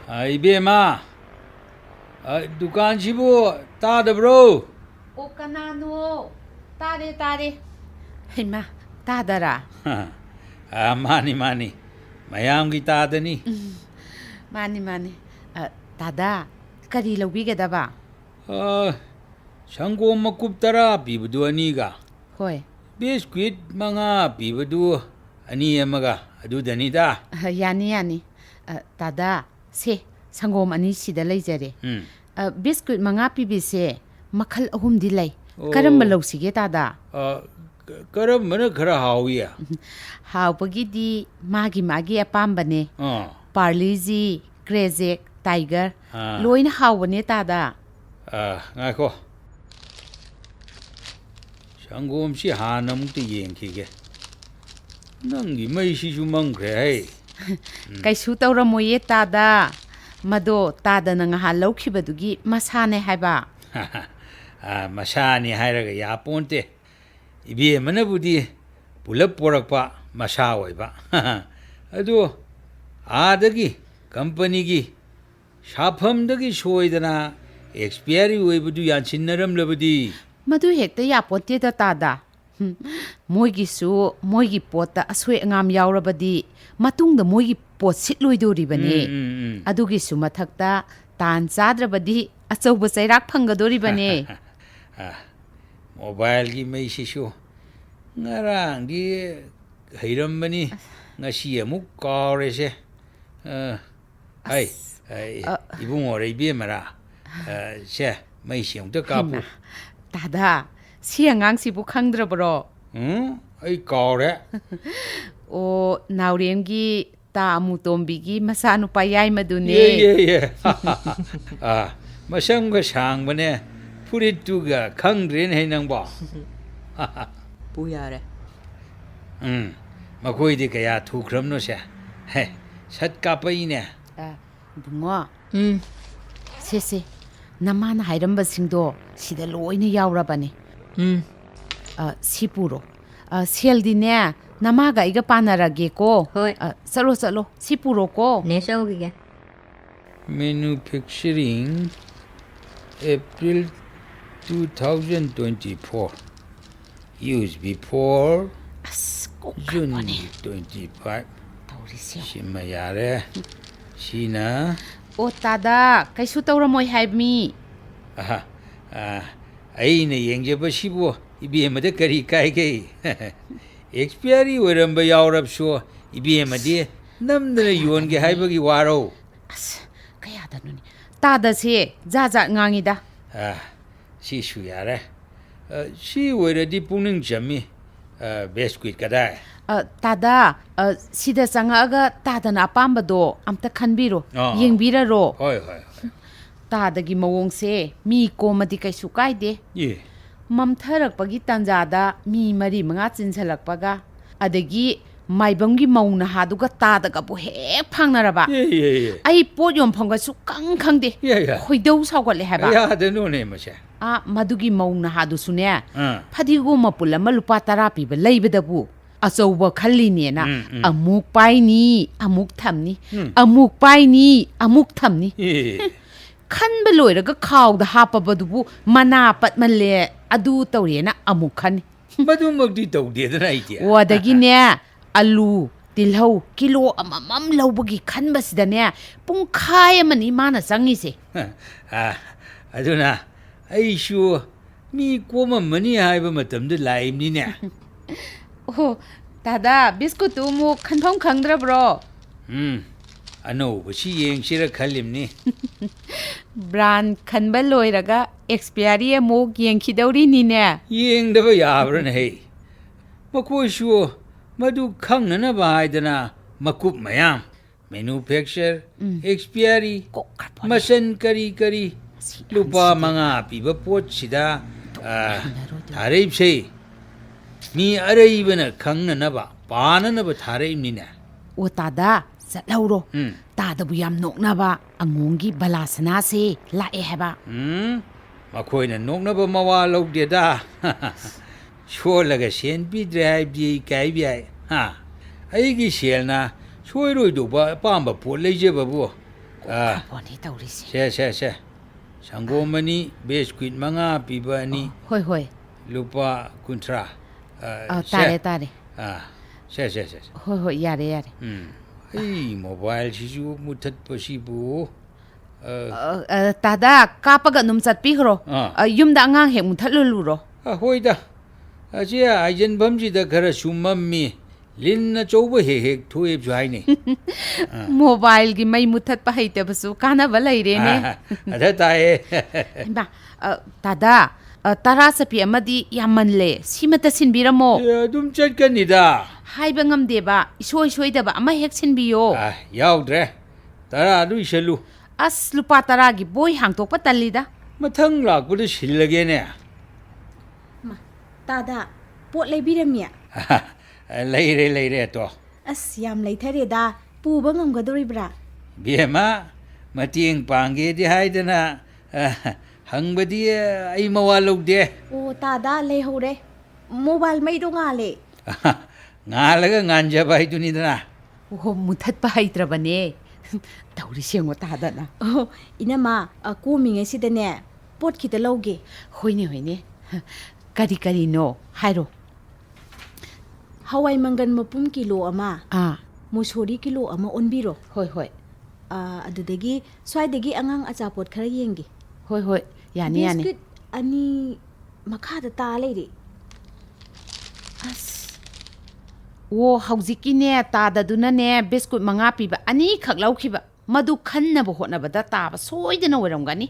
이베마 두칸시부 따드브로 O kanano? Tare. Hima, tadara. 마니 마양기 따드니 Mani. Tada, kari lawigedaba. 상고 먹굽 따라 비브두 아니가 Hoy. 비스킷 망아 비브두 아니 에마가 아두다니다 Yani. Tada, se, sangom ani sida leijare. Biscuit mga pibise, makal ahum dilay. Karamba lawsige tada. 그러면은 그래 하위야 Hawpagidi, magi apambane. Parleji, Krezek, Tiger. Loin hawane tada. ngako 상고음씨 하나무도 얘기게 넌이 메시주 망그래 Kaisu tawramoye tada. Mado tada na nga lawkibadugi masane haiba. 마샤니 하이라가 야본테 이비에 만나부디 불러보락바 마샤와이바 아두 아덕이 컴퍼니기 샤펌덕이 쇼이드나 expiry 웨이브두 얀친나람 러버디 Madu hekta ya pote da tada. Moigi su, moigi pota aswe ngam yaurabadi. Matungda moigi pot sitloidori bane. Adugi su mathakta tan chadrabadi achauba chairak phangadori bane. 모바일기 메시쇼 나랑기 heiramani ngasi amuk kaurese ai ibung ore bi mara se mai siang ta kapu Tada, si angang si bu khangdrabro. ai kaure O nauremgi ta amutombigi masanu payai madune. ye masang ga sang bane purittuga khangdren hai nang ba Puyare. makoidi kaya thukram no se he sat kapai ne Bungo. Se. Namana hairamba singdo sida loina yaurabane. Sipuro. Seldine namaga iga panarage ko. Hoi. Salo sipuro ko. Neshaugige. Manufacturing April 2024 used before June 25 Shimayare Shina O tada, kaisu tawramoy haibmi. aina yengjeba sibu ibemada kari kai expiry weramba yaurab so ibemade namdana yonge haibagi waro Kaya da nuni. Tada se, jaja ngangida. si suyare si weradi puning jami biscuit kadai Tada, sida sangaga tada na apambado amta khanbiro. Yengbiraro. hoi Tada gi mawong se, mi komadi kaisu kaide. ye Mamtharakpagi tanjada mi mari manga chinsalakpaga. Adagi maibamgi mauna haduga tada ga bu hek phangnaraba. ye Ai pot yom phangga su khangde. Khoidau sawgatle haba. ya de no ne mase Madugi mauna hadu sune. Phadigo mapula malupa tarapi ba leibadabu. Achauba khalline na amuk paini amuk thamni amuk paini amuk thamni khanba loiraga khawda hapabadubu mana patmalle adu tawrena amuk khani madumagdi tawde dana ite wadagi ne alu tilhau kilo amamam lawbagi khanbasida ne pungkhai amani mana changise aduna aishu mi koma mani haiba matamda laimni ne Oh, tada, biscuit mu khanpham khangdrabro. Ano basi yengsira khalimni. Brand khanba loiraga expiry mo yengkhidawri ni ne. Yengdaba yabra nei. Makoi shu madu khangnana ba haidana makup mayam. Manufacture, expiry, masan kari lupa manga piba pot sida tharip sei. Mi araibana khangnanaba pananaba tharaimnina O tada zatlauro tada bu yam noknaba angongi balasana se lae haba makoina noknaba mawa logdeda sholaga sen bidre haibdi kaibai ha aigi selna soiroi do ba pamba po leje babu ꯕꯣꯅꯤ ꯇꯧꯔꯤꯁꯦ ꯁꯦ ꯁꯪꯒꯣꯝ ꯑꯅꯤ biscuit 5 ꯄꯤꯕ ꯑꯅꯤ ꯍꯣꯏ lupa kuntra ꯇꯥꯔꯦ se ꯍꯣꯏ ꯌꯥꯔꯦ ai mobile sisu mutat pasibu ꯇꯥꯗꯥ ꯀꯥꯞꯄꯒ ꯑꯗꯨꯝ ꯆꯠꯄꯤꯈ꯭ꯔꯣ ꯌꯨꯝꯗ ꯑꯉꯥꯡ ꯍꯦꯛ ꯃꯨꯊꯠꯂꯨꯔꯣ hoida aje aijen bamji da khara sumammi linna chouba hek thoebju haine ꯃꯣꯕꯥꯏꯜꯒꯤ ꯃꯩ ꯃꯨꯊꯠꯄ ꯍꯩꯇꯕꯁꯨ ꯀꯥꯟꯅꯕ ꯂꯩꯔꯦꯅꯦ ada tae ꯏꯃꯥ ꯇꯥꯗꯥ ꯇꯔꯥ ꯆꯄꯤ ꯑꯃꯗꯤ ꯌꯥꯝꯃꯜꯂꯦ ꯁꯤꯃꯇ ꯁꯤꯟꯕꯤꯔꯝꯃꯣ adum chatkanida ꯍꯥꯏꯕ ꯉꯝꯗꯦꯕ ꯏꯁꯣꯏ ꯁꯣꯏꯗꯕ ꯑꯃ ꯍꯦꯛ ꯁꯤꯟꯕꯤꯌꯣ yaudre tara adu iselu ꯑꯁ ꯂꯨꯄꯥ 10ꯒꯤ ꯕꯣꯏ ꯍꯥꯡꯇꯣꯛꯄ ꯇꯜꯂꯤꯗ mathang lakpuda sillagene ꯇꯥꯗꯥ ꯄꯣꯠ ꯂꯩꯕꯤꯔꯝꯃꯤ leire to ꯑꯁ ꯌꯥꯝ ꯂꯩꯊꯔꯦꯗ ꯄꯨꯕ ꯉꯝꯒꯗꯣꯔꯤꯕ꯭ꯔꯥ bema matieng pangge di haidana hangbadi ai mawalugde ꯑꯣ ꯇꯥꯗꯥ ꯂꯩꯍꯧꯔꯦ ꯃꯣꯕꯥꯏꯜ ꯃꯩꯗꯣ ꯉꯥꯜꯂꯦ ngalaga nganjaba haidunidana ꯑꯣ ꯃꯨꯊꯠꯄ ꯍꯩꯇ꯭ꯔꯕꯅꯦ ꯇꯧꯔꯤꯁꯦ ꯌꯦꯡꯉꯣ ꯇꯥꯗꯅ ꯑꯣ ꯏꯅꯝꯃ ꯀꯣꯝꯃꯤꯉꯩꯁꯤꯗꯅꯦ ꯄꯣꯠ ꯈꯤꯇ ꯂꯧꯒꯦ ꯍꯣꯏꯅꯦ ꯀꯔꯤꯅꯣ ꯍꯥꯏꯔꯣ ꯍꯋꯥꯏ ꯃꯪꯒꯟ ꯃꯄꯨꯝ ꯀꯤꯂꯣ ꯑꯃ ꯑꯥ ꯃꯨꯁꯣꯔꯤ ꯀꯤꯂꯣ ꯑꯃ ꯑꯣꯟꯕꯤꯔꯣ ꯍꯣꯏ ꯑꯗꯨꯗꯒꯤ ꯁ꯭ꯋꯥꯏꯗꯒꯤ ꯑꯉꯥꯡ ꯑꯆꯥꯄꯣꯠ ꯈꯔ ꯌꯦꯡꯒꯦ ꯍꯣꯏ ꯌꯥꯅꯤ ꯕꯤꯁꯀꯤꯠ ꯑꯅꯤ ꯃꯈꯥꯗ ꯇꯥ ꯂꯩꯔꯦ ꯑꯁ ꯑꯣ ꯍꯧꯖꯤꯛꯀꯤꯅꯦ ꯇꯥꯗꯗꯨꯅꯅꯦ ꯕꯤꯁꯀꯨꯠ 5 ꯄꯤꯕ ꯑꯅꯤꯈꯛ ꯂꯧꯈꯤꯕ ꯃꯗꯨ ꯈꯟꯅꯕ ꯍꯣꯠꯅꯕꯗ ꯇꯥꯕ ꯁꯣꯏꯗꯅ ꯑꯣꯏꯔꯝꯒꯅꯤ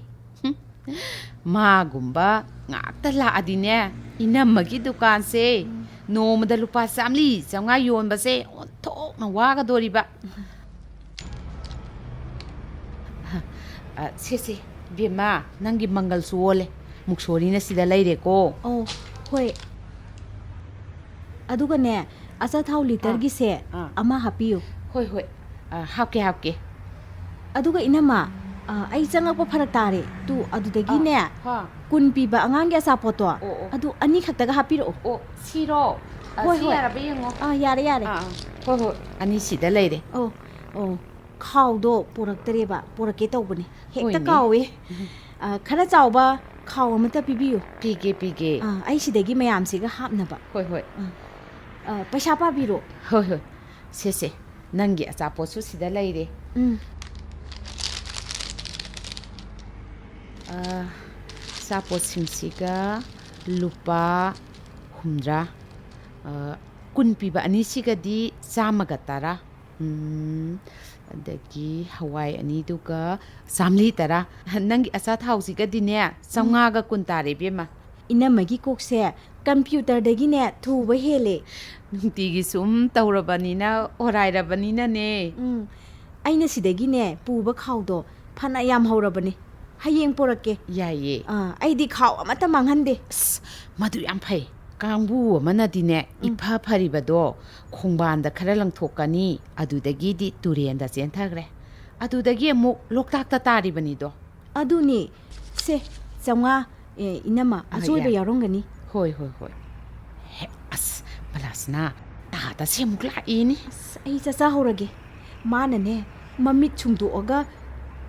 ꯃꯥꯒꯨꯝꯕ ꯉꯥꯛꯇ ꯂꯥꯛꯑꯗꯤꯅꯦ ꯏꯅꯝꯃꯒꯤ ꯗꯨꯀꯥꯟꯁꯦ ꯅꯣꯡꯃꯗ ꯂꯨꯄꯥ 100-500 ꯌꯣꯟꯕꯁꯦ ꯑꯣꯟꯊꯣꯛꯅ ꯋꯥꯒꯗꯣꯔꯤꯕ ꯁꯦ ꯕꯦꯝꯃ ꯅꯪꯒꯤ ꯃꯪꯒꯜꯁꯨ ꯑꯣꯜꯂꯦ ꯃꯨꯛꯁꯣꯔꯤꯅ ꯁꯤꯗ ꯂꯩꯔꯦꯀꯣ ꯑꯧ ꯍꯣꯏ ꯑꯗꯨꯒꯅꯦ ꯑꯆꯥꯊꯥꯎ ꯂꯤꯇꯔꯒꯤꯁꯦ ꯑꯃ ꯍꯥꯞꯄꯤꯌꯨ ꯍꯣꯏ ꯍꯥꯞꯀꯦ ꯑꯗꯨꯒ ꯏꯅꯝꯃ ꯑꯩ ꯆꯪꯉꯛꯄ ꯐꯔꯛ ꯇꯥꯔꯦ ꯑꯗꯨꯗꯒꯤꯅꯦ 10 ꯄꯤꯕ ꯑꯉꯥꯡꯒꯤ ꯑꯆꯥꯄꯣꯠꯇꯣ ꯑꯗꯨ ꯑꯅꯤꯈꯛꯇꯒ ꯍꯥꯞꯄꯤꯔꯛꯑꯣ ꯁꯤꯔꯣ ꯁꯤ ꯌꯥꯔꯕ ꯌꯦꯡꯉꯣ ꯌꯥꯔꯦ ꯍꯣꯏ ꯑꯅꯤ ꯁꯤꯗ ꯂꯩꯔꯦ ꯑꯣ ꯈꯥꯎꯗꯣ ꯄꯣꯔꯛꯇ꯭ꯔꯦꯕ ꯄꯣꯔꯛꯀꯦ ꯇꯧꯕꯅꯦ ꯍꯦꯛꯇ ꯍꯣꯏꯅꯦ. ꯀꯥꯎꯋꯦ ꯈꯔ ꯆꯥꯎꯕ ꯈꯥꯎ ꯑꯃꯇ ꯄꯤꯕꯤꯌꯨ ꯄꯤꯒꯦ ꯑꯩ ꯁꯤꯗꯒꯤ ꯃꯌꯥꯝꯁꯤꯒ ꯍꯥꯞꯅꯕ ꯍꯣꯏ ꯄꯩꯁꯥ ꯄꯥꯕꯤꯔꯣ ꯍꯣꯏ ꯁꯦ ꯅꯪꯒꯤ ꯑꯆꯥꯄꯣꯠꯁꯨ ꯁꯤꯗ ꯂꯩꯔꯦ ꯑꯆꯥꯄꯣꯠꯁꯤꯡꯁꯤꯒ ꯂꯨꯄꯥ 50 10 ꯄꯤꯕ ꯑꯅꯤꯁꯤꯒꯗꯤ 110 ꯑꯗꯒꯤ ꯍꯋꯥꯏ ꯑꯅꯤꯗꯨꯒ 110 ꯅꯪꯒꯤ ꯑꯆꯥꯊꯥꯎꯁꯤꯒꯗꯤꯅꯦ 100 ꯇꯥꯔꯦ ꯏꯕꯦꯝꯃ ꯏꯅꯝꯃꯒꯤ ꯀꯣꯛꯁꯦ ꯀꯝꯄ꯭ꯌꯨꯇꯔꯗꯒꯤꯅꯦ ꯊꯨꯕ ꯍꯦꯜꯂꯦ ꯅꯨꯡꯇꯤꯒꯤ ꯁꯨꯝ ꯇꯧꯔꯕꯅꯤꯅ ꯑꯣꯔꯥꯏꯔꯕꯅꯤꯅꯅꯦ ꯑꯩꯅ ꯁꯤꯗꯒꯤꯅꯦ ꯄꯨꯕ ꯈꯥꯎꯗꯣ ꯐꯅ ꯌꯥꯝ ꯍꯧꯔꯕꯅꯤ ꯍꯌꯦꯡ ꯄꯣꯔꯛꯀꯦ ꯌꯥꯏꯌꯦ ꯑꯩꯗꯤ ꯈꯥꯎ ꯑꯃꯠꯇ ꯃꯥꯡꯍꯟꯗꯦ ꯑꯁ ꯃꯗꯨ ꯌꯥꯝ ꯐꯩ ꯀꯥꯡꯕꯨ ꯑꯃꯅꯗꯤꯅꯦ ꯏꯐ ꯐꯔꯤꯕꯗꯣ ꯈꯣꯡꯕꯥꯟꯗ ꯈꯔ ꯂꯪꯊꯣꯛꯀꯅꯤ ꯑꯗꯨꯗꯒꯤꯗꯤ ꯇꯨꯔꯦꯟꯗ ꯆꯦꯟꯊꯈ꯭ꯔꯦ ꯑꯗꯨꯗꯒꯤ ꯑꯃꯨꯛ ꯂꯣꯛꯇꯥꯛꯇ ꯇꯥꯔꯤꯕꯅꯤꯗꯣ ꯑꯗꯨꯅꯤ ꯁꯦ 100 ꯏꯅꯝꯃ ꯑꯆꯣꯏꯕ ꯌꯥꯎꯔꯝꯒꯅꯤ ꯍꯣꯏ ꯑꯁ ꯕꯂꯥꯁꯅꯥ ꯇꯥꯗꯁꯦ ꯑꯃꯨꯛ ꯂꯥꯛꯏꯅꯤ ꯑꯁ ꯑꯩ ꯆꯥꯆꯥꯍꯧꯔꯒꯦ ꯃꯥꯅꯅꯦ ꯃꯃꯤꯠ ꯁꯨꯡꯗꯣꯛꯑꯒ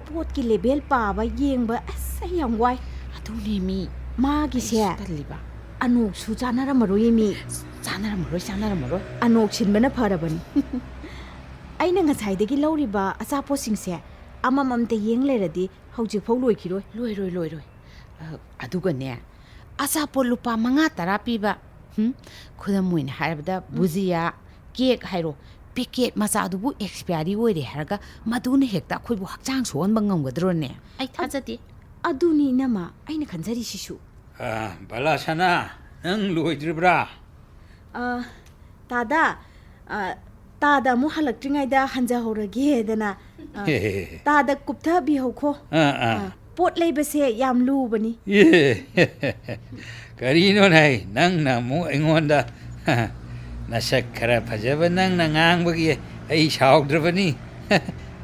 ꯄꯣꯠꯀꯤ ꯂꯦꯕꯦꯜ ꯄꯥꯕ ꯌꯦꯡꯕ ꯑꯁ ꯑꯩ ꯌꯥꯝ ꯋꯥꯏ ꯑꯗꯨꯅꯦ ꯃꯤ ꯃꯥꯒꯤꯁꯦ ꯇꯜꯂꯤꯕ ꯑꯅꯣꯛꯁꯨ ꯆꯥꯅꯔꯝꯃꯔꯣꯏ ꯃꯤ ꯆꯥꯅꯔꯝꯃꯔꯣꯏ ꯑꯅꯣꯛ ꯁꯤꯟꯕꯅ ꯐꯔꯕꯅꯤ ꯑꯩꯅ ꯉꯁꯥꯏꯗꯒꯤ ꯂꯧꯔꯤꯕ ꯑꯆꯥꯄꯣꯠꯁꯤꯡꯁꯦ ꯑꯃꯃꯝꯇ ꯌꯦꯡ ꯂꯩꯔꯗꯤ ꯍꯧꯖꯤꯛꯐꯥꯎ ꯂꯣꯏꯈꯤꯔꯣꯏ ꯂꯣꯏꯔꯣꯏ ꯑꯗꯨꯒꯅꯦ ꯑꯆꯥꯄꯣꯠ ꯂꯨꯄꯥ 5-10 ꯄꯤꯕ ꯈꯨꯗꯝ ꯑꯣꯏꯅ ꯍꯥꯏꯔꯕꯗ ꯕꯨꯖꯤꯌꯥ ꯀꯦꯛ ꯍꯥꯏꯔꯣ ꯄꯦꯀꯦꯠ ꯃꯆꯥꯗꯨꯕꯨ ꯑꯦꯛꯁꯄꯤꯌꯥꯔꯤ ꯑꯣꯏꯔꯦ ꯍꯥꯏꯔꯒ ꯃꯗꯨꯅ ꯍꯦꯛꯇ ꯑꯩꯈꯣꯏꯕꯨ ꯍꯛꯆꯥꯡ ꯁꯣꯛꯍꯟꯕ ꯉꯝꯒꯗ꯭ꯔꯣꯅꯦ ꯑꯩ ꯊꯥꯖꯗꯦ ꯑꯗꯨꯅꯤ ꯏꯅꯝꯃ ꯑꯩꯅ ꯈꯟꯖꯔꯤꯁꯤꯁꯨ balasana nang loidribra ꯇꯥꯗ ꯑꯃꯨꯛ ꯍꯜꯂꯛꯇ꯭ꯔꯤꯉꯩꯗ ꯍꯟꯖꯍꯧꯔꯒꯦꯗꯅ ꯇꯥꯗ ꯀꯨꯞꯊꯕꯤꯍꯧꯈꯣ ꯄꯣꯠ ꯂꯩꯕꯁꯦ ꯌꯥꯝ ꯂꯨꯕꯅꯤ karino nai nang na mu aingonda nasak khara phajaba nang na ngangbagi ai saudravani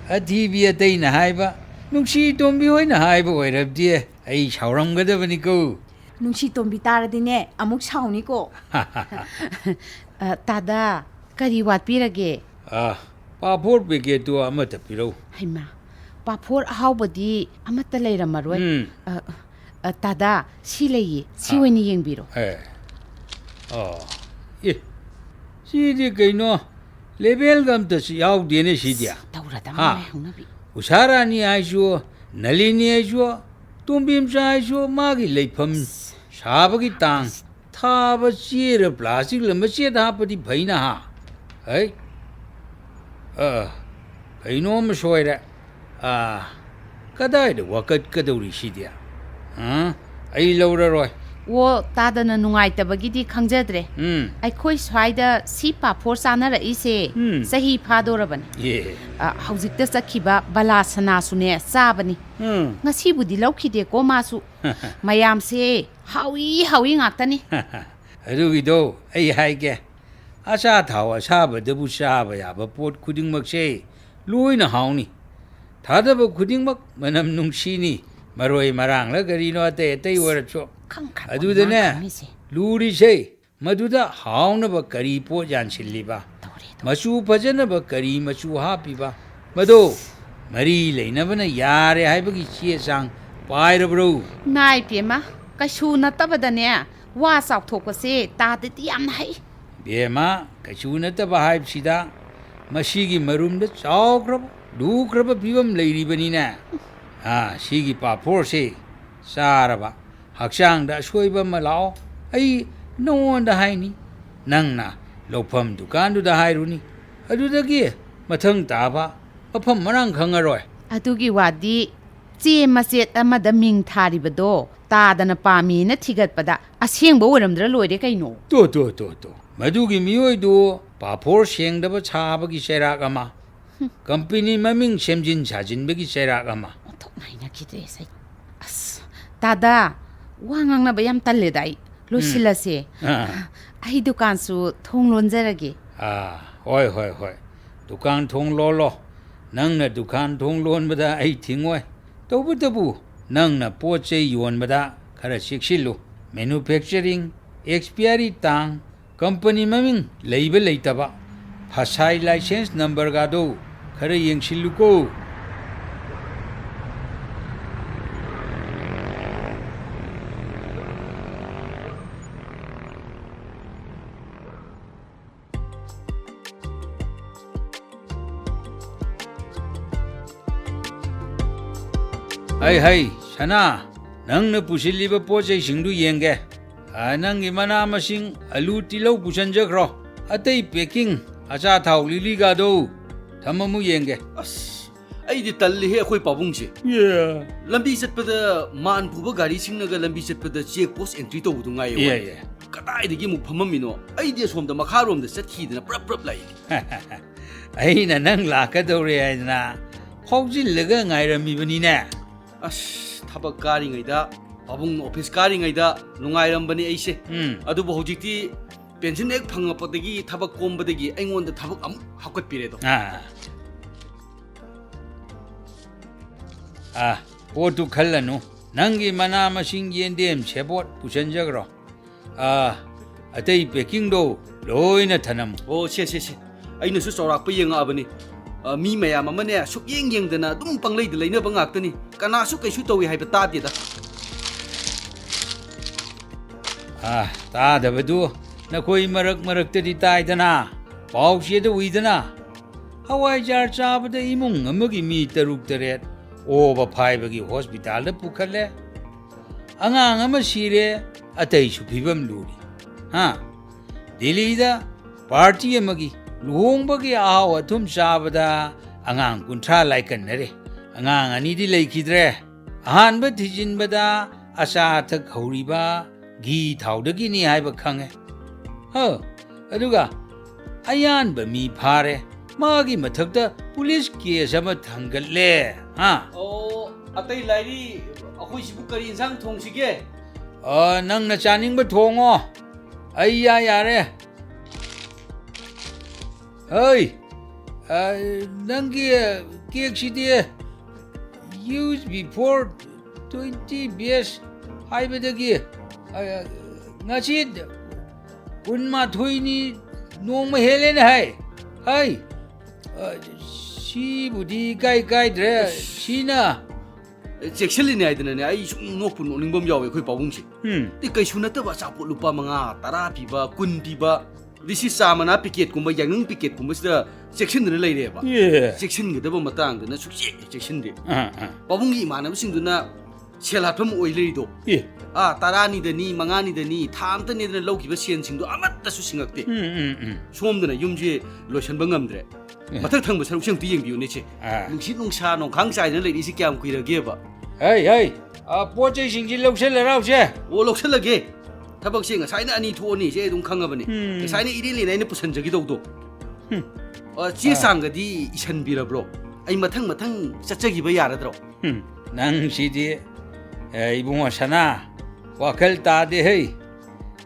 adhibi atai na haiba nungsi tombi hoina haiba oirabdi ai sauramgadabani ko ꯅꯨꯡꯁꯤ ꯇꯣꯝꯕꯤ ꯇꯥꯔꯗꯤꯅꯦ ꯑꯃꯨꯛ ꯁꯥꯎꯅꯤꯀꯣ ꯇꯥꯗꯥ ꯀꯔꯤ ꯋꯥꯠꯄꯤꯔꯒꯦ paphor packet to amata pirau ꯍꯩꯃꯥ ꯄꯥꯐꯣꯔ ꯑꯍꯥꯎꯕꯗꯤ ꯑꯃꯠꯇ ꯂꯩꯔꯝꯃꯔꯣꯏ ꯇꯥꯗꯥ ꯁꯤ ꯂꯩꯌꯦ ꯁꯤ ꯑꯣꯏꯅ ꯌꯦꯡꯕꯤꯔꯣ ꯁꯤꯗꯤ ꯀꯩꯅꯣ ꯂꯦꯕꯦꯜꯒ ꯑꯝꯇꯁꯨ ꯌꯥꯎꯗꯦꯅꯦ ꯁꯤꯗꯤ ꯇꯧꯔꯗꯕ ꯍꯧꯅꯕꯤ ꯎꯁꯥꯔꯥꯅꯤ ꯍꯥꯏꯁꯨ ꯅꯂꯤꯅꯤ ꯍꯥꯏꯁꯨ ꯇꯣꯝꯕꯤꯝꯆꯥ ꯍꯥꯏꯁꯨ ꯃꯥꯒꯤ ꯂꯩꯐꯝ ꯁꯥꯕꯒꯤ ꯇꯥꯡ ꯊꯥꯕ ꯆꯦꯔ ꯄ꯭ꯂꯥꯁꯇꯤꯛ ꯃꯆꯦꯠ ꯍꯥꯞꯄꯗꯤ ꯐꯩꯅ ꯍꯥ ꯍꯩ ꯀꯩꯅꯣꯝ ꯁꯣꯏꯔꯦ ꯀꯗꯥꯏꯗ ꯋꯥꯀꯠꯀꯗꯧꯔꯤ ꯁꯤꯗꯤ ꯑꯩ ꯂꯧꯔꯔꯣꯏ ꯑꯣ ꯇꯥꯗꯅ ꯅꯨꯡꯉꯥꯏꯇꯕꯒꯤꯗꯤ ꯈꯪꯖꯗ꯭ꯔꯦ ꯑꯩꯈꯣꯏ ꯁ꯭ꯋꯥꯏꯗ ꯁꯤ ꯄꯥꯐꯣꯔ ꯆꯥꯅꯔꯛꯏꯁꯦ ꯆꯍꯤ ꯐꯥꯗꯣꯔꯕꯅꯤ ꯍꯧꯖꯤꯛꯇ ꯆꯠꯈꯤꯕ ꯕꯂꯥꯁꯅꯥꯁꯨꯅꯦ ꯆꯥꯕꯅꯤ ꯉꯁꯤꯕꯨꯗꯤ ꯂꯧꯈꯤꯗꯦꯀꯣ ꯃꯥꯁꯨ ꯃꯌꯥꯝꯁꯦ ꯍꯥꯎꯏ ꯉꯥꯛꯇꯅꯤ ꯑꯗꯨꯒꯤꯗꯣ ꯑꯩ ꯍꯥꯏꯒꯦ ꯑꯆꯥꯊꯥꯎ ꯑꯁꯥꯕꯗꯕꯨ ꯆꯥꯕ ꯌꯥꯕ ꯄꯣꯠ ꯈꯨꯗꯤꯡꯃꯛꯁꯦ ꯂꯣꯏꯅ ꯍꯥꯎꯅꯤ ꯊꯥꯗꯕ ꯈꯨꯗꯤꯡꯃꯛ ꯃꯅꯝ ꯅꯨꯡꯁꯤꯅꯤ ꯃꯔꯣꯏ ꯃꯔꯥꯡꯂ ꯀꯔꯤꯅꯣ ꯑꯇꯩ ꯑꯇꯩ ꯑꯣꯏꯔꯁꯨ ꯑꯗꯨꯗꯅꯦ ꯂꯨꯔꯤꯁꯦ ꯃꯗꯨꯗ ꯍꯥꯎꯅꯕ ꯀꯔꯤ ꯄꯣꯠ ꯌꯥꯟꯁꯤꯜꯂꯤꯕ ꯃꯆꯨ ꯐꯖꯅꯕ ꯀꯔꯤ ꯃꯆꯨ ꯍꯥꯞꯄꯤꯕ ꯃꯗꯣ ꯃꯔꯤ ꯂꯩꯅꯕꯅ ꯌꯥꯔꯦ ꯍꯥꯏꯕꯒꯤ ꯆꯦ ꯆꯥꯡ ꯄꯥꯏꯔꯕ꯭ꯔꯣ ꯏꯃꯥꯏ ꯄꯦꯝꯃ ꯀꯩꯁꯨ ꯅꯠꯇꯕꯗꯅꯦ ꯋꯥ ꯆꯥꯎꯊꯣꯛꯄꯁꯦ ꯇꯥꯗꯗꯤ ꯌꯥꯝꯅ ꯍꯩ ꯕꯦꯝꯃ ꯀꯩꯁꯨ ꯅꯠꯇꯕ ꯍꯥꯏꯕꯁꯤꯗ ꯃꯁꯤꯒꯤ ꯃꯔꯨꯝꯗ ꯆꯥꯎꯈ꯭ꯔꯕ ꯂꯨꯈ꯭ꯔꯕ ꯐꯤꯕꯝ ꯂꯩꯔꯤꯕꯅꯤꯅꯦ ꯁꯤꯒꯤ ꯄꯥꯐꯣꯔꯁꯦ ꯆꯥꯔꯕ ꯍꯛꯆꯥꯡꯗ ꯑꯁꯣꯏꯕ ꯑꯃ ꯂꯥꯛꯑꯣ ꯑꯩ ꯅꯉꯣꯟꯗ ꯍꯥꯏꯅꯤ ꯅꯪꯅ ꯂꯧꯐꯝ ꯗꯨꯀꯥꯟꯗꯨꯗ ꯍꯥꯏꯔꯨꯅꯤ ꯑꯗꯨꯗꯒꯤ ꯃꯊꯪ ꯇꯥꯕ ꯃꯐꯝ ꯃꯔꯥꯡ ꯈꯪꯉꯔꯣꯏ ꯑꯗꯨꯒꯤ ꯋꯥꯗꯤ ꯆꯦ ꯃꯆꯦꯠ ꯑꯃꯗ ꯃꯤꯡ ꯊꯥꯔꯤꯕꯗꯣ ꯇꯥꯗꯅ ꯄꯥꯝꯃꯦꯅ ꯊꯤꯒꯠꯄꯗ ꯑꯁꯦꯡꯕ ꯑꯣꯏꯔꯝꯗ꯭ꯔ ꯂꯣꯏꯔꯦ ꯀꯩꯅꯣ ꯇꯣ ꯃꯗꯨꯒꯤ ꯃꯤꯑꯣꯏꯗꯨ ꯄꯥꯐꯣꯔ ꯁꯦꯡꯗꯕ ꯁꯥꯕꯒꯤ ꯆꯩꯔꯥꯛ ꯑꯃ ꯀꯝꯄꯦꯅꯤ ꯃꯃꯤꯡ ꯁꯦꯝꯖꯤꯟ ꯁꯥꯖꯤꯟꯕꯒꯤ ꯆꯩꯔꯥꯛ ꯑꯃ ꯍꯩꯅꯈꯤꯗ꯭ꯔꯦ ꯑꯁ ꯇꯥꯗꯥ ꯋꯥ ꯉꯥꯡꯅꯕ ꯌꯥꯝ ꯇꯜꯂꯦꯗ ꯑꯩ ꯂꯣꯏꯁꯤꯜꯂꯁꯦ ꯑꯩ ꯗꯨꯀꯥꯟꯁꯨ ꯊꯣꯡ ꯂꯣꯟꯖꯔꯒꯦ ꯍꯣꯏ ꯗꯨꯀꯥꯟ ꯊꯣꯡ ꯂꯣꯜꯂꯣ ꯅꯪꯅ ꯗꯨꯀꯥꯟ ꯊꯣꯡ ꯂꯣꯟꯕꯗ ꯑꯩ ꯊꯤꯡꯉꯣꯏ ꯇꯧꯕꯇꯕꯨ ꯅꯪꯅ ꯄꯣꯠ ꯆꯩ ꯌꯣꯟꯕꯗ ꯈꯔ ꯆꯦꯛꯁꯤꯜꯂꯨ ꯃꯦꯅꯨꯐꯦꯛꯆꯔꯤꯡ ꯑꯦꯛꯁꯄꯤꯌꯥꯔꯤ ꯇꯥꯡ ꯀꯝꯄꯅꯤ ꯃꯃꯤꯡ ꯂꯩꯕ ꯂꯩꯇꯕ ꯐꯁꯥꯏ ꯂꯥꯏꯁꯦꯟꯁ ꯅꯝꯕꯔꯒꯗꯣ खरे येंगशिल्लुको हाय हाय सना नंगन पुसिलिबा पोचै सिंगदु येंगे नंगी मना मसिंग आलू तिलौ पुसंजख्रो अतै पैकिंग अचा थाव लिलीगादो थममु येंगे अस अइदि तल्ली हे अखोय पाबुंगसे लंबी चटपदा मान पुबा गाड़ी सिंगनगा लंबी चटपदा चेक पोस्ट एंट्री तौबदु गायो कदाइदगी मु फममिनो अइदि सोमदा मखारोमदा चटखिदना प्रप प्रप लाई अइना नंग लाकदौरे आइना खौजिल्लगा ngairamiबनिने अस थबक कारिङैदा पाबुंग ऑफिस कारिङैदा नुङाइरमबनि अइसे अदुबो हौजिकति पेंशन एक फंगपदगी थबक कोमबदगी अइंगोंदा थबक अमु हकत पिरेदो पोटु खल्लनु नंगी मना मसिंग येंदेम सेबोट पुसंजग्रो अतै पैकिंग दो लोइना थनम ओ से अइनसु चौराकप येंगाबनि मी मयाम अमने सुक येंग येंगदना दुम पंगलै द लैना बंगाक्तनी कनासु कैसु तौइ हाइबा तादेदा तादबदु नखोई मरक मरक्तदि ताइदना पाउसेद उइदना हवाई जार चाबद इमुंग अमगी मी तरुक तरेत ओबा फाइबगी हॉस्पिटल द पुखले अंगांग अम सिरे अतैसु फिबम लूरी दिल्ली दा पार्टी अमगी लुहोंबगी आहाव अथुम चाबदा अंगांग कुंथ्रा लाइकन्नरे अंगांग अनिदि लैखिद्रे अहानब थिजिनबदा असा थक हौरिबा घी थाउदगिनी हाइबा खंगे अदुगा अयानब मी फारे मागी मथक्ता पुलिस केस अमा थंगले ओ अतै लाइरी अखोइ सिबु करी इंसांग थोंसिगे नंगना चानिंगबा थोंगो अय्या यारे Hey, nangi cake sidiye used before 20 years. Hai bedagi ngasid unma thui ni nong ma helen hai. Hey, She would guide dress. She na. ꯆꯦꯛꯁꯤꯜꯂꯤꯅꯦ ꯍꯥꯏꯗꯅꯅꯦ ꯑꯩ ꯁꯨꯝ ꯅꯣꯛꯄꯨ ꯅꯣꯛꯅꯤꯡꯕ ꯑꯃ ꯌꯥꯎꯋꯦ ꯑꯩꯈꯣꯏ ꯄꯥꯕꯨꯡꯁꯦ ꯀꯩꯁꯨ ꯅꯠꯇꯕ ꯑꯆꯥꯄꯣꯠ ꯂꯨꯄꯥ 5 10 ꯄꯤꯕ 20 ꯄꯤꯕ ꯗꯤꯁꯤ ꯆꯥꯃꯅꯥ ꯄꯤꯀꯦꯠꯀꯨꯝꯕ ꯌꯥꯡꯅꯪ ꯄꯤꯀꯦꯠꯀꯨꯝꯕꯁꯤꯗ ꯆꯦꯛꯁꯤꯟꯗꯅ ꯂꯩꯔꯦꯕ ꯆꯦꯛꯁꯤꯟꯒꯗꯕ ꯃꯇꯥꯡꯗꯅ ꯁꯨꯛꯆꯦꯛ ꯆꯦꯛꯁꯤꯟꯗꯦ ꯄꯥꯕꯨꯡꯒꯤ ꯏꯃꯥꯟꯅꯕꯁꯤꯡꯗꯨꯅ ꯁꯦꯜ ꯍꯥꯠꯐꯝ ꯑꯣꯏ ꯂꯩꯔꯤꯗꯣ 10니ꯗꯅꯤ 5니ꯗꯅꯤ ꯊꯥ ꯑꯃꯇꯅꯦꯗꯅ ꯂꯧꯈꯤꯕ ꯁꯦꯟꯁꯤꯡꯗꯣ ꯑꯃꯠꯇꯁꯨ ꯁꯤꯡꯉꯛꯇꯦ ꯁꯣꯝꯗꯅ ꯌꯨꯝꯁꯦ ꯂꯣꯏꯁꯟꯕ ꯉꯝꯗ꯭ꯔꯦ ꯃꯊꯛ ꯊꯪꯕ ꯁꯔꯨꯛꯁꯦ ꯑꯝꯇ ꯌꯦꯡꯕꯤꯌꯨꯅꯦ ꯆꯦ ꯅꯨꯡꯁꯤꯠ ꯅꯨꯡꯁꯥ ꯅꯣꯡꯈꯥꯡ ꯆꯥꯏꯗꯅ ꯂꯩꯔꯤꯁꯤ ꯀꯌꯥꯝ ꯀꯨꯏꯔꯒꯦꯕ Hey, ꯄꯣꯠ ꯆꯩꯁꯤꯡꯁꯤ ꯂꯧꯁꯜꯂꯔꯥꯎꯁꯦ ꯑꯣ ꯂꯧꯁꯜꯂꯒꯦ ꯊꯕꯛꯁꯦ ꯉꯁꯥꯏꯅ ꯑꯅꯤ ꯊꯣꯛꯑꯅꯤ ꯁꯦ ꯑꯗꯨꯝ ꯈꯪꯉꯕꯅꯤ ꯉꯁꯥꯏꯅ ꯏꯔꯦꯟ ꯑꯩꯅ ꯄꯨꯁꯟꯖꯈꯤꯗꯧꯗꯣ ꯆꯦ ꯆꯥꯡꯒꯗꯤ ꯏꯁꯟꯕꯤꯔꯕ꯭ꯔꯣ ꯑꯩ ꯃꯊꯪ ꯆꯠꯆꯈꯤꯕ ꯌꯥꯔꯗ꯭ꯔꯣ ꯅꯪꯁꯤꯗꯤ 이봉아 사나 와클 따데 헤이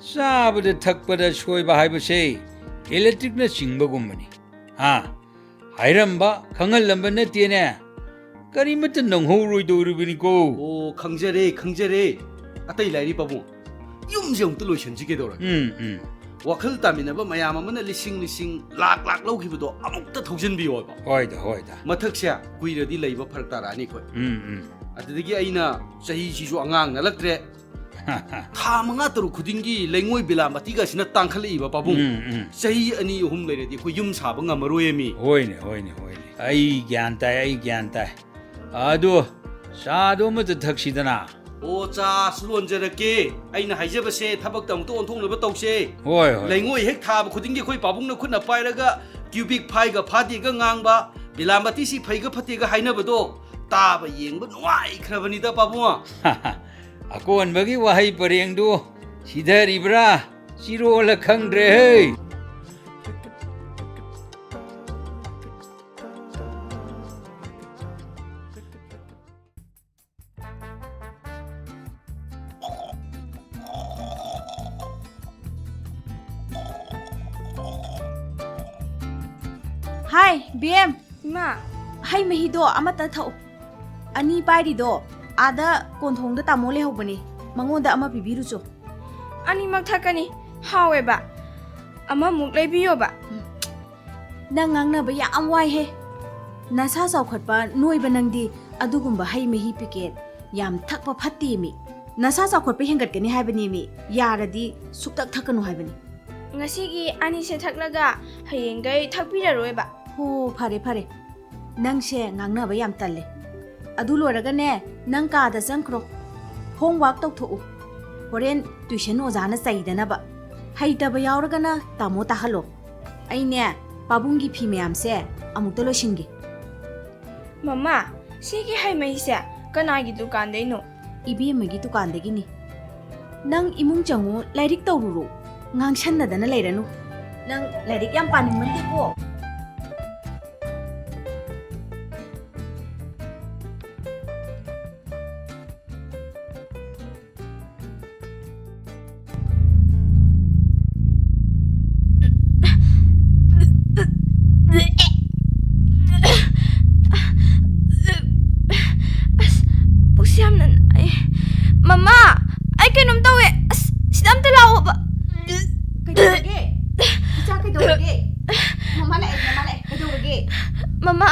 싸브드 탁버드 소이바 하이브세 일렉트릭나 징버군머니 하이람바 강을람바 너띠네 까리므트 넝호로이도 우르비니고 오 강제래 아따이 라이리 바봉 욤지 엉또 로션지게더라 와클 따미나바 마야마 머나 리싱 락 럭기부도 아무것도 덕진비워봐 호이다 마탁샤 구이러디 레이버 파르따라니 코 ꯑꯗꯨꯗꯒꯤ ꯑꯩꯅ ꯆꯍꯤꯁꯤꯁꯨ ꯑꯉꯥꯡ ꯅꯠꯂꯛꯇ꯭ꯔꯦ ꯊꯥ 5 ꯈꯨꯗꯤꯡꯒꯤ ꯂꯩꯉꯣꯏ ꯕꯤꯂꯥꯃꯇꯤꯒꯁꯤꯅ ꯇꯥꯡꯈꯠꯂꯛꯏꯕ ꯄꯥꯕꯨꯡ ꯆꯍꯤ 2-3 ꯂꯩꯔꯗꯤ ꯑꯩꯈꯣꯏ ꯌꯨꯝ ꯁꯥꯕ ꯉꯝꯃꯔꯣꯏꯃꯤ ꯍꯣꯏꯅꯦ ꯑꯩ ꯒ꯭ꯌꯥꯟ ꯇꯥꯏ ꯑꯗꯣ ꯆꯥꯗꯣ ꯑꯃꯇ ꯊꯛꯁꯤꯗꯅ ꯑꯣ ꯆꯥꯁꯨ ꯂꯣꯟꯖꯔꯛꯀꯦ ꯑꯩꯅ ꯍꯥꯏꯖꯕꯁꯦ ꯊꯕꯛꯇ ꯑꯃꯨꯛꯇ ꯑꯣꯟꯊꯣꯛꯅꯕ ꯇꯧꯁꯦ ꯍꯣꯏ ꯂꯩꯉꯣꯏ ꯍꯦꯛ ꯊꯥꯕ ꯈꯨꯗꯤꯡꯒꯤ ꯑꯩꯈꯣꯏ ꯄꯥꯕꯨꯡꯅ ꯈꯨꯠꯅ ꯄꯥꯏꯔꯒ ꯀ꯭ꯌꯨꯕꯤꯛ ꯐꯥꯏꯒ ꯐꯥꯗꯦꯒ ꯉꯥꯡꯕ ꯕꯤꯂꯥꯃꯇꯤꯁꯤ ꯐꯩꯒ ꯐꯠꯇꯦꯒ ꯍꯥꯏꯅꯕꯗꯣ ताब येंग नुआई खरबनीदा पाबुआ अकोनबगी वहाई परेंगदु सिधरिब्रा चिरोल खंग्रे हे हाय बीएम मा हाय महीदो अमता थाओ अनि पाइरिदो आदा कोन्थोंदा तामो लेहौबनी मंगोंदा अमा पिबिरुचो अनि मक थकनी हावेबा अमा मुक लेबियोबा नंग ngangnaba याम वाई हे नसा चौखटपा नोइबा नंगदी अदुगुंबा हाय मही पिकेट याम थकपा फत्ती मी नसा चौखटपा हेंगटकनी हाइबनी मी यारदी सुक्तक थकनु हाइबनी ngasiगी ani se thaklaga hayengai thakpiraroiba हो फरे नंगसे ngangnaba याम तल्ले अदु लोरगने नंग कादा चंख्रो होमवर्क तौथो होरेन ट्यूशन ओजाना चाइदनबा हैतबा यावरगना तामो ताहलो अइने पाबुंगी फी मैम से अमुक्ता लोशिंगे मम्मा सिगी हाइमै से कनागी दुकान दैनो इबेमगी दुकान देगिनी नंग इमुंग चंगो लाइरिक तौरुरो ngang लेरनु नंग लाइरिक याम पानिंगमंदिको मम्मा आई कैनोम तवे सिदम त लाओबा मम्मा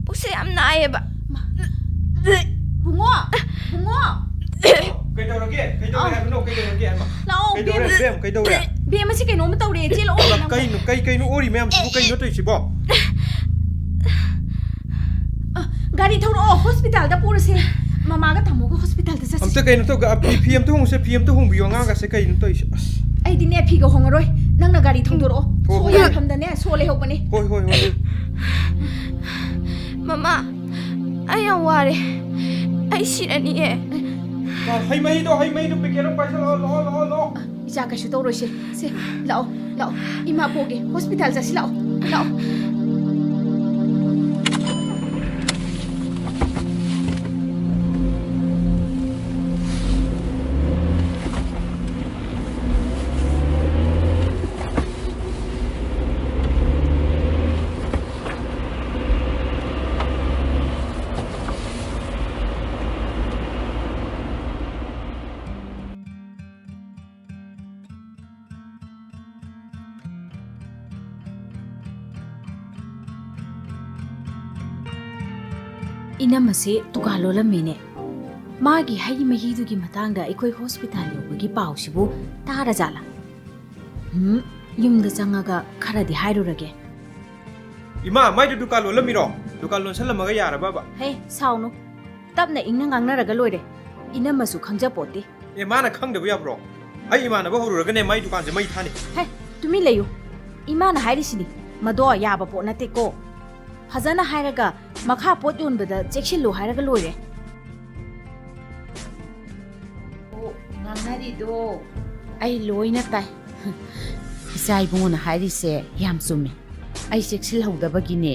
पुसे याम नाएबा बुंगो कइदौरगे हाबनो कइदौरगे हाबा लाओ बेम कइदौरे बेम से कैनोम तौरे चेलो कइनो ओरी मैम सिबो कइनो तइसिबो गाड़ी थौरो हॉस्पिटल दा पुरसे ममा का थमोगा हॉस्पिटल दा सस हमते कइनो तो पीएम तो होंसे पीएम तो होंबियो ngang से कइनो तइस आई दिने फिगो होंगरोय नंगना गाड़ी थौदोरो सोया थमदने सोले होबने होय मम्मा आई याम वारे आई सिरनी ए हाय मही दो पेकेरो पैसा लो इजा का शुतो रोशे से लाओ इमा पोगे हॉस्पिटल जा लाओ ꯏꯅꯝꯃꯁꯦ ꯗꯨꯀꯥꯟ ꯂꯣꯜꯂꯝꯃꯤꯅꯦ ꯃꯥꯒꯤ ꯍꯩ ꯃꯍꯤꯗꯨꯒꯤ ꯃꯇꯥꯡꯗ ꯑꯩꯈꯣꯏ ꯍꯣꯁꯄꯤꯇꯥꯜ ꯌꯧꯕꯒꯤ ꯄꯥꯎꯁꯤꯕꯨ ꯇꯥꯔꯖꯥꯠꯂꯥ ꯌꯨꯝꯗ ꯆꯪꯉꯒ ꯈꯔꯗꯤ ꯍꯥꯏꯔꯨꯔꯒꯦ Ima, mai du dukan lo lemiro. Dukan lo salam maga yara baba. ꯍꯦ ꯁꯥꯎꯅꯨ ꯇꯞꯅ ꯏꯪꯅ ꯉꯥꯡꯅꯔꯒ ꯂꯣꯏꯔꯦ ꯏꯅꯝꯃꯁꯨ ꯈꯪꯖꯄꯣꯠꯇꯦ E mana khang da bro. Ai ima na ba horu ga ne mai dukan se mai thani. ꯍꯦ ꯇꯨꯃꯤꯟ ꯂꯩꯌꯨ ꯏꯃꯥꯅ ꯍꯥꯏꯔꯤꯁꯤꯅꯤ ꯃꯗꯣ ꯌꯥꯕ ꯄꯣꯠ ꯅꯠꯇꯦꯀꯣ ꯐꯖꯅ ꯍꯥꯏꯔꯒ ꯃꯈꯥ ꯄꯣꯠ ꯌꯣꯟꯕꯗ ꯆꯦꯛꯁꯤꯜꯂꯨ ꯍꯥꯏꯔꯒ ꯂꯣꯏꯔꯦ ꯉꯥꯡꯅꯔꯤꯗꯣ ꯑꯩ ꯂꯣꯏꯅ ꯇꯥꯏ ꯏꯆꯥ ꯏꯕꯨꯡꯉꯣꯅ ꯍꯥꯏꯔꯤꯁꯦ ꯌꯥꯝ ꯆꯨꯝꯃꯦ ꯑꯩ ꯆꯦꯛꯁꯤꯜꯍꯧꯗꯕꯒꯤꯅꯦ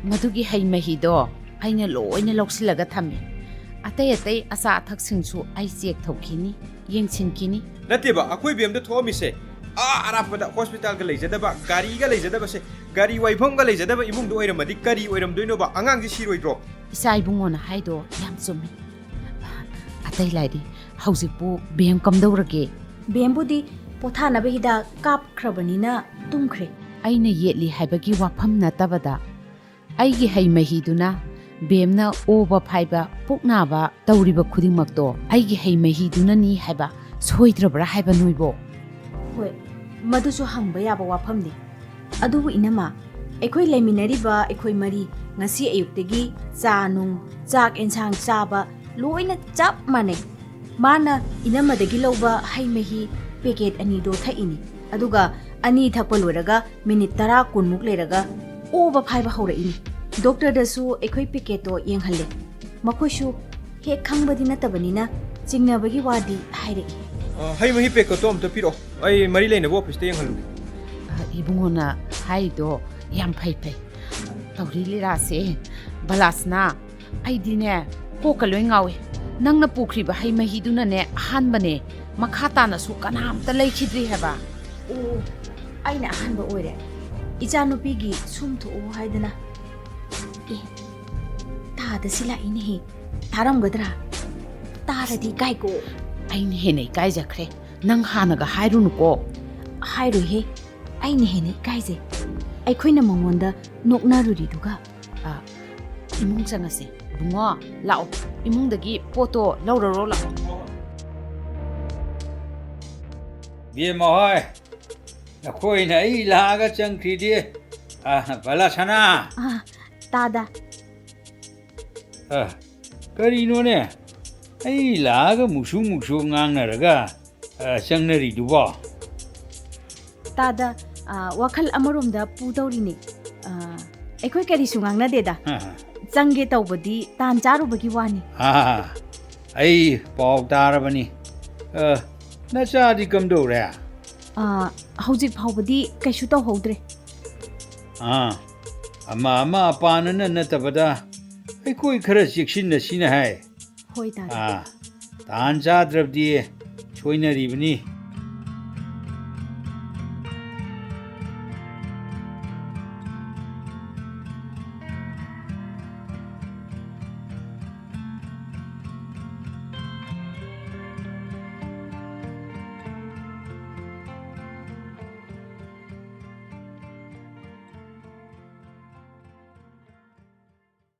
ꯃꯗꯨꯒꯤ ꯍꯩ ꯃꯍꯤꯗꯣ ꯑꯩꯅ ꯂꯣꯏꯅ ꯂꯧꯁꯤꯜꯂꯒ ꯊꯝꯃꯦ ꯑꯇꯩ ꯑꯇꯩ ꯑꯆꯥ ꯑꯊꯛꯁꯤꯡꯁꯨ ꯑꯩ check ꯇꯧꯈꯤꯅꯤ ꯌꯦꯡꯁꯤꯟꯈꯤꯅꯤ Nate ba akoi bem da tho mi se. Arapa da hospital ga leijada ba gari ga leijada ba se. Gari waifam ga leijada ba imung do oiram madi kari oiram doino ba angang ji siroi dro. ꯏꯆꯥ ꯏꯕꯨꯡꯉꯣꯅ ꯍꯥꯏꯗꯣ ꯌꯥꯝ ꯆꯨꯝꯃꯤ ꯑꯇꯩ ꯂꯥꯏꯗꯤ ꯍꯧꯖꯤꯛꯄꯨ ꯕꯦꯝ ꯀꯝꯗꯧꯔꯒꯦ ꯕꯦꯝꯕꯨꯗꯤ ꯄꯣꯊꯥꯅꯕ ꯍꯤꯗꯥꯛ ꯀꯥꯞꯈ꯭ꯔꯕꯅꯤꯅ ꯇꯨꯝꯈ꯭ꯔꯦ ꯑꯩꯅ ꯌꯦꯠꯂꯤ ꯍꯥꯏꯕꯒꯤ ꯋꯥꯐꯝ ꯅꯠꯇꯕꯗ ꯑꯩꯒꯤ ꯍꯩ ꯃꯍꯤꯗꯨꯅ ꯕꯦꯝꯅ ꯑꯣꯕ ꯐꯥꯏꯕ ꯄꯨꯛ ꯅꯥꯕ ꯇꯧꯔꯤꯕ ꯈꯨꯗꯤꯡꯃꯛꯇꯣ ꯑꯩꯒꯤ ꯍꯩ ꯃꯍꯤꯗꯨꯅꯅꯤ ꯍꯥꯏꯕ ꯁꯣꯏꯗ꯭ꯔꯕ꯭ꯔꯥ ꯍꯥꯏꯕ ꯅꯣꯏꯕꯣ ꯍꯣꯏ ꯃꯗꯨꯁꯨ ꯍꯪꯕ ꯌꯥꯕ ꯋꯥꯐꯝꯅꯤ ꯑꯗꯨꯕꯨ ꯏꯅꯝꯃ ꯑꯩꯈꯣꯏ ꯂꯩꯃꯤꯟꯅꯔꯤꯕ ꯑꯩꯈꯣꯏ ꯃꯔꯤ ꯉꯁꯤ ꯑꯌꯨꯛꯇꯒꯤ ꯆꯥꯛ ꯑꯦꯟꯁꯥꯡ ꯆꯥꯕ ꯂꯣꯏꯅ ꯆꯞ ꯃꯥꯟꯅꯩ ꯃꯥꯅ ꯏꯅꯝꯃꯗꯒꯤ ꯂꯧꯕ ꯍꯩ ꯃꯍꯤ ꯄꯦꯀꯦꯠ 2ꯗꯣ ꯊꯛꯏꯅꯤ ꯑꯗꯨꯒ 2 ꯊꯛꯄ ꯂꯣꯏꯔꯒ ꯃꯤꯅꯤꯠ 10-20ꯃꯨꯛ ꯂꯩꯔꯒ ꯑꯣꯕ ꯐꯥꯏꯕ ꯍꯧꯔꯛꯏꯅꯤ ꯗꯣꯛꯇꯔꯗꯁꯨ ꯑꯩꯈꯣꯏ ꯄꯦꯀꯦꯠꯇꯣ ꯌꯦꯡꯍꯜꯂꯦ ꯃꯈꯣꯏꯁꯨ ꯍꯦꯛ ꯈꯪꯕꯗꯤ ꯅꯠꯇꯕꯅꯤꯅ ꯆꯤꯡꯅꯕꯒꯤ ꯋꯥꯗꯤ ꯍꯥꯏꯔꯛꯏ Hai mahi pek ko to am to piro. Ai mari leina bo office te yang halu. ꯏꯕꯨꯡꯉꯣꯅ ꯍꯥꯏꯔꯤꯗꯣ ꯌꯥꯝ ꯐꯩ ꯇꯧꯔꯤ ꯂꯤꯂꯥꯁꯦ ꯕꯂꯥꯁꯅꯥ ꯑꯩꯗꯤꯅꯦ ꯀꯣꯛꯀ ꯂꯣꯏ ꯉꯥꯎꯋꯦ ꯅꯪꯅ ꯄꯨꯈ꯭ꯔꯤꯕ ꯍꯩ ꯃꯍꯤꯗꯨꯅꯅꯦ ꯑꯍꯥꯟꯕꯅꯦ ꯃꯈꯥ ꯇꯥꯅꯁꯨ ꯀꯅꯥꯝꯇ ꯂꯩꯈꯤꯗ꯭ꯔꯤ ꯍꯥꯏꯕ ꯑꯣ ꯑꯩꯅ ꯑꯍꯥꯟꯕ ꯑꯣꯏꯔꯦ ꯏꯆꯥꯅꯨꯄꯤꯒꯤ ꯁꯨꯝ ꯊꯣꯛꯎ ꯍꯥꯏꯗꯅ ꯇꯥꯗꯁꯤ ꯂꯥꯛꯏꯅꯦꯍꯦ ꯇꯥꯔꯝꯒꯗ꯭ꯔꯥ ꯇꯥꯔꯗꯤ ꯀꯥꯏꯀꯣ ꯑꯩꯅ ꯍꯦꯟꯅ ꯏꯀꯥꯏꯖꯈ꯭ꯔꯦ ꯅꯪ ꯍꯥꯟꯅꯒ ꯍꯥꯏꯔꯨꯅꯨꯀꯣ ꯍꯥꯏꯔꯣꯏꯍꯦ ꯑꯩꯅ ꯍꯦꯟꯅ ꯏꯀꯥꯏꯖꯩ ꯑꯩꯈꯣꯏꯅ ꯃꯉꯣꯟꯗ ꯅꯣꯛꯅꯔꯨꯔꯤꯗꯨꯒ ꯏꯃꯨꯡ ꯆꯪꯉꯁꯦ ꯕꯨꯡꯉꯣ ꯂꯥꯛꯑꯣ ꯏꯃꯨꯡꯗꯒꯤ ꯄꯣꯠꯇꯣ ꯂꯧꯔꯔꯣ ꯂꯥꯛꯑꯣ ꯕꯦꯝ ꯍꯣꯏ ꯅꯈꯣꯏꯅ ꯑꯩ ꯂꯥꯛꯑꯒ ꯆꯪꯈ꯭ꯔꯤꯗꯤ ꯕꯂꯥꯁꯅꯥ ꯇꯥꯗ ꯀꯔꯤꯅꯣꯅꯦ ꯑꯩ ꯂꯥꯛꯑꯒ ꯃꯨꯛꯁꯨ ꯉꯥꯡꯅꯔꯒ ꯆꯪꯅꯔꯤꯗꯨꯕꯣ ꯇꯥꯗ ꯋꯥꯈꯜ ꯑꯃꯔꯣꯝꯗ ꯄꯨꯗꯧꯔꯤꯅꯦ ꯑꯩꯈꯣꯏ ꯀꯔꯤꯁꯨ ꯉꯥꯡꯅꯗꯦꯗ ꯆꯪꯒꯦ ꯇꯧꯕꯗꯤ ꯇꯥꯟ ꯆꯥꯔꯨꯕꯒꯤ ꯋꯥꯅꯤ ꯑꯩ ꯄꯥꯎ ꯇꯥꯔꯕꯅꯤ ꯅꯆꯥꯗꯤ ꯀꯝꯗꯧꯔꯦ ꯍꯧꯖꯤꯛ ꯐꯥꯎꯕꯗꯤ ꯀꯩꯁꯨ ꯇꯧꯍꯧꯗ꯭ꯔꯦ ꯑꯃ ꯑꯄꯥꯅꯅ ꯅꯠꯇꯕꯗ ꯑꯩꯈꯣꯏ ꯈꯔ ꯆꯦꯛꯁꯤꯟꯅꯁꯤꯅ ꯍꯥꯏ ꯍꯣꯏ ꯇꯥꯗ ꯇꯥꯟ ꯆꯥꯗ꯭ꯔꯕꯗꯤ ꯁꯣꯏꯅꯔꯤꯕꯅꯤ